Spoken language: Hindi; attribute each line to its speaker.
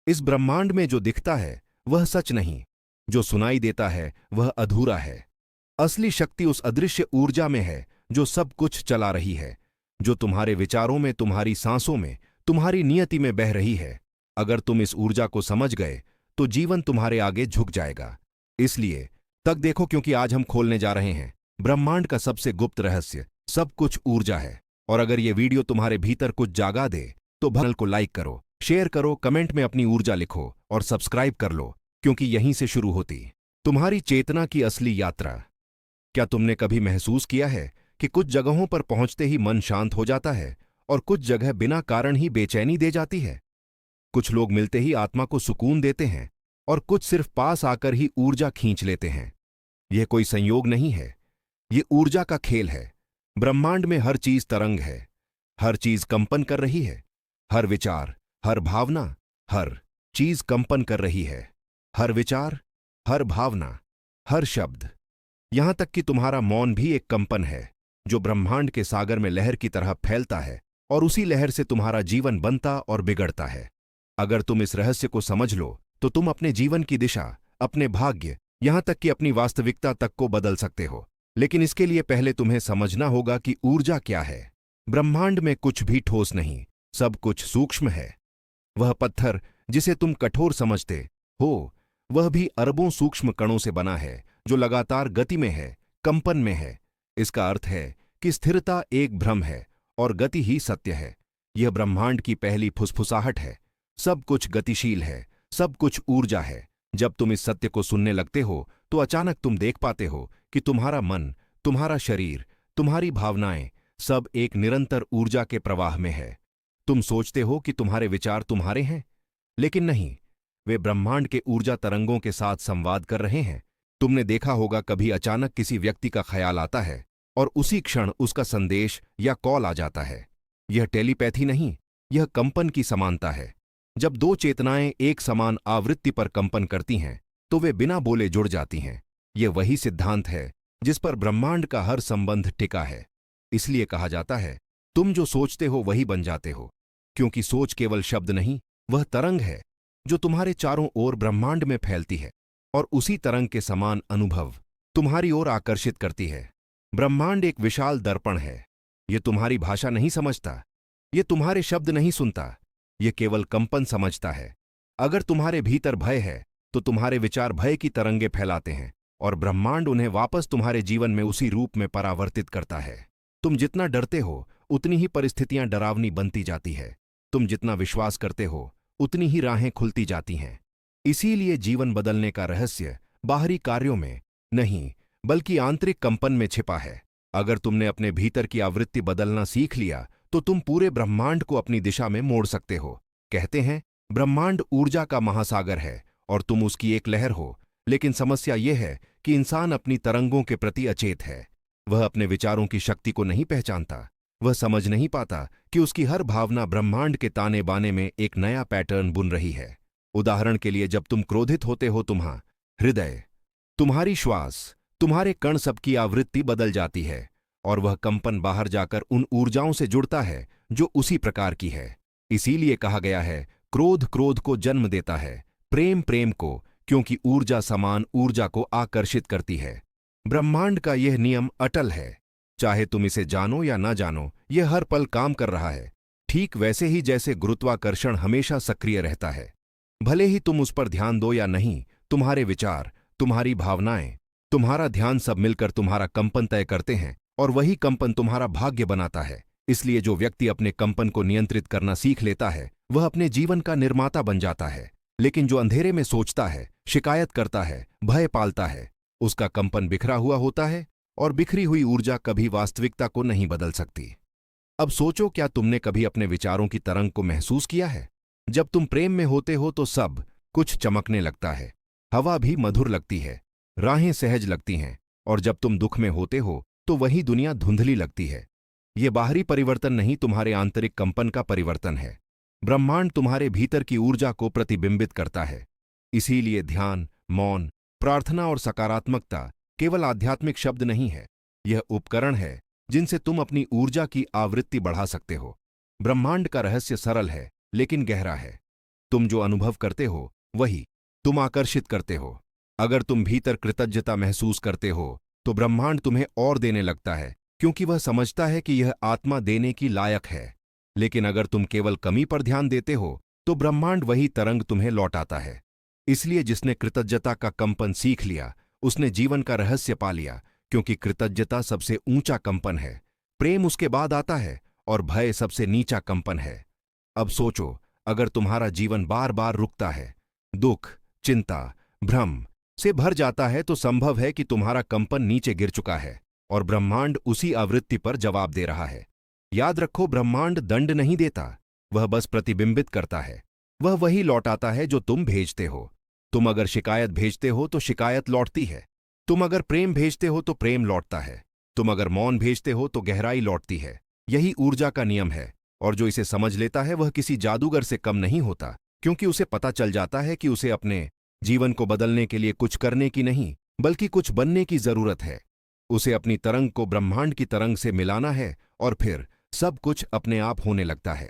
Speaker 1: इस ब्रह्मांड में जो दिखता है वह सच नहीं, जो सुनाई देता है वह अधूरा है। असली शक्ति उस अदृश्य ऊर्जा में है जो सब कुछ चला रही है, जो तुम्हारे विचारों में, तुम्हारी सांसों में, तुम्हारी नियति में बह रही है। अगर तुम इस ऊर्जा को समझ गए तो जीवन तुम्हारे आगे झुक जाएगा। इसलिए तक देखो, क्योंकि आज हम खोलने जा रहे हैं ब्रह्मांड का सबसे गुप्त रहस्य। सब कुछ ऊर्जा है। और अगर यह वीडियो तुम्हारे भीतर कुछ जागा दे तो चैनल को लाइक करो, शेयर करो, कमेंट में अपनी ऊर्जा लिखो और सब्सक्राइब कर लो, क्योंकि यहीं से शुरू होती तुम्हारी चेतना की असली यात्रा। क्या तुमने कभी महसूस किया है कि कुछ जगहों पर पहुंचते ही मन शांत हो जाता है और कुछ जगह बिना कारण ही बेचैनी दे जाती है? कुछ लोग मिलते ही आत्मा को सुकून देते हैं और कुछ सिर्फ पास आकर ही ऊर्जा खींच लेते हैं। यह कोई संयोग नहीं है, यह ऊर्जा का खेल है। ब्रह्मांड में हर चीज तरंग है, हर चीज कंपन कर रही है। हर विचार, हर भावना, हर चीज कंपन कर रही है। हर विचार, हर भावना, हर शब्द, यहां तक कि तुम्हारा मौन भी एक कंपन है जो ब्रह्मांड के सागर में लहर की तरह फैलता है, और उसी लहर से तुम्हारा जीवन बनता और बिगड़ता है। अगर तुम इस रहस्य को समझ लो तो तुम अपने जीवन की दिशा, अपने भाग्य, यहां तक कि अपनी वास्तविकता तक को बदल सकते हो। लेकिन इसके लिए पहले तुम्हें समझना होगा कि ऊर्जा क्या है। ब्रह्मांड में कुछ भी ठोस नहीं, सब कुछ सूक्ष्म है। वह पत्थर जिसे तुम कठोर समझते हो, वह भी अरबों सूक्ष्म कणों से बना है जो लगातार गति में है, कंपन में है। इसका अर्थ है कि स्थिरता एक भ्रम है और गति ही सत्य है। यह ब्रह्मांड की पहली फुसफुसाहट है। सब कुछ गतिशील है, सब कुछ ऊर्जा है। जब तुम इस सत्य को सुनने लगते हो तो अचानक तुम देख पाते हो कि तुम्हारा मन, तुम्हारा शरीर, तुम्हारी भावनाएं सब एक निरंतर ऊर्जा के प्रवाह में है। तुम सोचते हो कि तुम्हारे विचार तुम्हारे हैं, लेकिन नहीं, वे ब्रह्मांड के ऊर्जा तरंगों के साथ संवाद कर रहे हैं। तुमने देखा होगा, कभी अचानक किसी व्यक्ति का ख्याल आता है और उसी क्षण उसका संदेश या कॉल आ जाता है। यह टेलीपैथी नहीं, यह कंपन की समानता है। जब दो चेतनाएं एक समान आवृत्ति पर कंपन करती हैं तो वे बिना बोले जुड़ जाती हैं। यह वही सिद्धांत है जिस पर ब्रह्मांड का हर संबंध टिका है। इसलिए कहा जाता है, तुम जो सोचते हो वही बन जाते हो, क्योंकि सोच केवल शब्द नहीं, वह तरंग है जो तुम्हारे चारों ओर ब्रह्मांड में फैलती है, और उसी तरंग के समान अनुभव तुम्हारी ओर आकर्षित करती है। ब्रह्मांड एक विशाल दर्पण है। यह तुम्हारी भाषा नहीं समझता, यह तुम्हारे शब्द नहीं सुनता, यह केवल कंपन समझता है। अगर तुम्हारे भीतर भय है तो तुम्हारे विचार भय की तरंगे फैलाते हैं, और ब्रह्मांड उन्हें वापस तुम्हारे जीवन में उसी रूप में परावर्तित करता है। तुम जितना डरते हो उतनी ही परिस्थितियां डरावनी बनती जाती है। तुम जितना विश्वास करते हो उतनी ही राहें खुलती जाती हैं। इसीलिए जीवन बदलने का रहस्य बाहरी कार्यों में नहीं, बल्कि आंतरिक कंपन में छिपा है। अगर तुमने अपने भीतर की आवृत्ति बदलना सीख लिया तो तुम पूरे ब्रह्मांड को अपनी दिशा में मोड़ सकते हो। कहते हैं, ब्रह्मांड ऊर्जा का महासागर है और तुम उसकी एक लहर हो। लेकिन समस्या यह है कि इंसान अपनी तरंगों के प्रति अचेत है। वह अपने विचारों की शक्ति को नहीं पहचानता। वह समझ नहीं पाता कि उसकी हर भावना ब्रह्मांड के ताने बाने में एक नया पैटर्न बुन रही है। उदाहरण के लिए, जब तुम क्रोधित होते हो, तुम्हारा हृदय, तुम्हारी श्वास, तुम्हारे कण, सबकी आवृत्ति बदल जाती है, और वह कंपन बाहर जाकर उन ऊर्जाओं से जुड़ता है जो उसी प्रकार की है। इसीलिए कहा गया है, क्रोध क्रोध को जन्म देता है, प्रेम प्रेम को, क्योंकि ऊर्जा समान ऊर्जा को आकर्षित करती है। ब्रह्मांड का यह नियम अटल है। चाहे तुम इसे जानो या ना जानो, यह हर पल काम कर रहा है, ठीक वैसे ही जैसे गुरुत्वाकर्षण हमेशा सक्रिय रहता है। भले ही तुम उस पर ध्यान दो या नहीं, तुम्हारे विचार, तुम्हारी भावनाएं, तुम्हारा ध्यान सब मिलकर तुम्हारा कंपन तय करते हैं, और वही कंपन तुम्हारा भाग्य बनाता है। इसलिए जो व्यक्ति अपने कंपन को नियंत्रित करना सीख लेता है वह अपने जीवन का निर्माता बन जाता है। लेकिन जो अंधेरे में सोचता है, शिकायत करता है, भय पालता है, उसका कंपन बिखरा हुआ होता है, और बिखरी हुई ऊर्जा कभी वास्तविकता को नहीं बदल सकती। अब सोचो, क्या तुमने कभी अपने विचारों की तरंग को महसूस किया है? जब तुम प्रेम में होते हो तो सब कुछ चमकने लगता है, हवा भी मधुर लगती है, राहें सहज लगती हैं, और जब तुम दुख में होते हो तो वही दुनिया धुंधली लगती है। ये बाहरी परिवर्तन नहीं, तुम्हारे आंतरिक कंपन का परिवर्तन है। ब्रह्मांड तुम्हारे भीतर की ऊर्जा को प्रतिबिंबित करता है। इसीलिए ध्यान, मौन, प्रार्थना और सकारात्मकता केवल आध्यात्मिक शब्द नहीं है, यह उपकरण है जिनसे तुम अपनी ऊर्जा की आवृत्ति बढ़ा सकते हो। ब्रह्मांड का रहस्य सरल है लेकिन गहरा है। तुम जो अनुभव करते हो वही तुम आकर्षित करते हो। अगर तुम भीतर कृतज्ञता महसूस करते हो तो ब्रह्मांड तुम्हें और देने लगता है, क्योंकि वह समझता है कि यह आत्मा देने की लायक है। लेकिन अगर तुम केवल कमी पर ध्यान देते हो तो ब्रह्मांड वही तरंग तुम्हें लौटाता है। इसलिए जिसने कृतज्ञता का कंपन सीख लिया उसने जीवन का रहस्य पा लिया, क्योंकि कृतज्ञता सबसे ऊंचा कंपन है, प्रेम उसके बाद आता है और भय सबसे नीचा कंपन है। अब सोचो, अगर तुम्हारा जीवन बार बार रुकता है, दुख, चिंता, भ्रम से भर जाता है, तो संभव है कि तुम्हारा कंपन नीचे गिर चुका है और ब्रह्मांड उसी आवृत्ति पर जवाब दे रहा है। याद रखो, ब्रह्मांड दंड नहीं देता, वह बस प्रतिबिंबित करता है। वह वही लौटाता है जो तुम भेजते हो। तुम अगर शिकायत भेजते हो तो शिकायत लौटती है। तुम अगर प्रेम भेजते हो तो प्रेम लौटता है। तुम अगर मौन भेजते हो तो गहराई लौटती है। यही ऊर्जा का नियम है, और जो इसे समझ लेता है वह किसी जादूगर से कम नहीं होता, क्योंकि उसे पता चल जाता है कि उसे अपने जीवन को बदलने के लिए कुछ करने की नहीं, बल्कि कुछ बनने की जरूरत है। उसे अपनी तरंग को ब्रह्मांड की तरंग से मिलाना है और फिर सब कुछ अपने आप होने लगता है।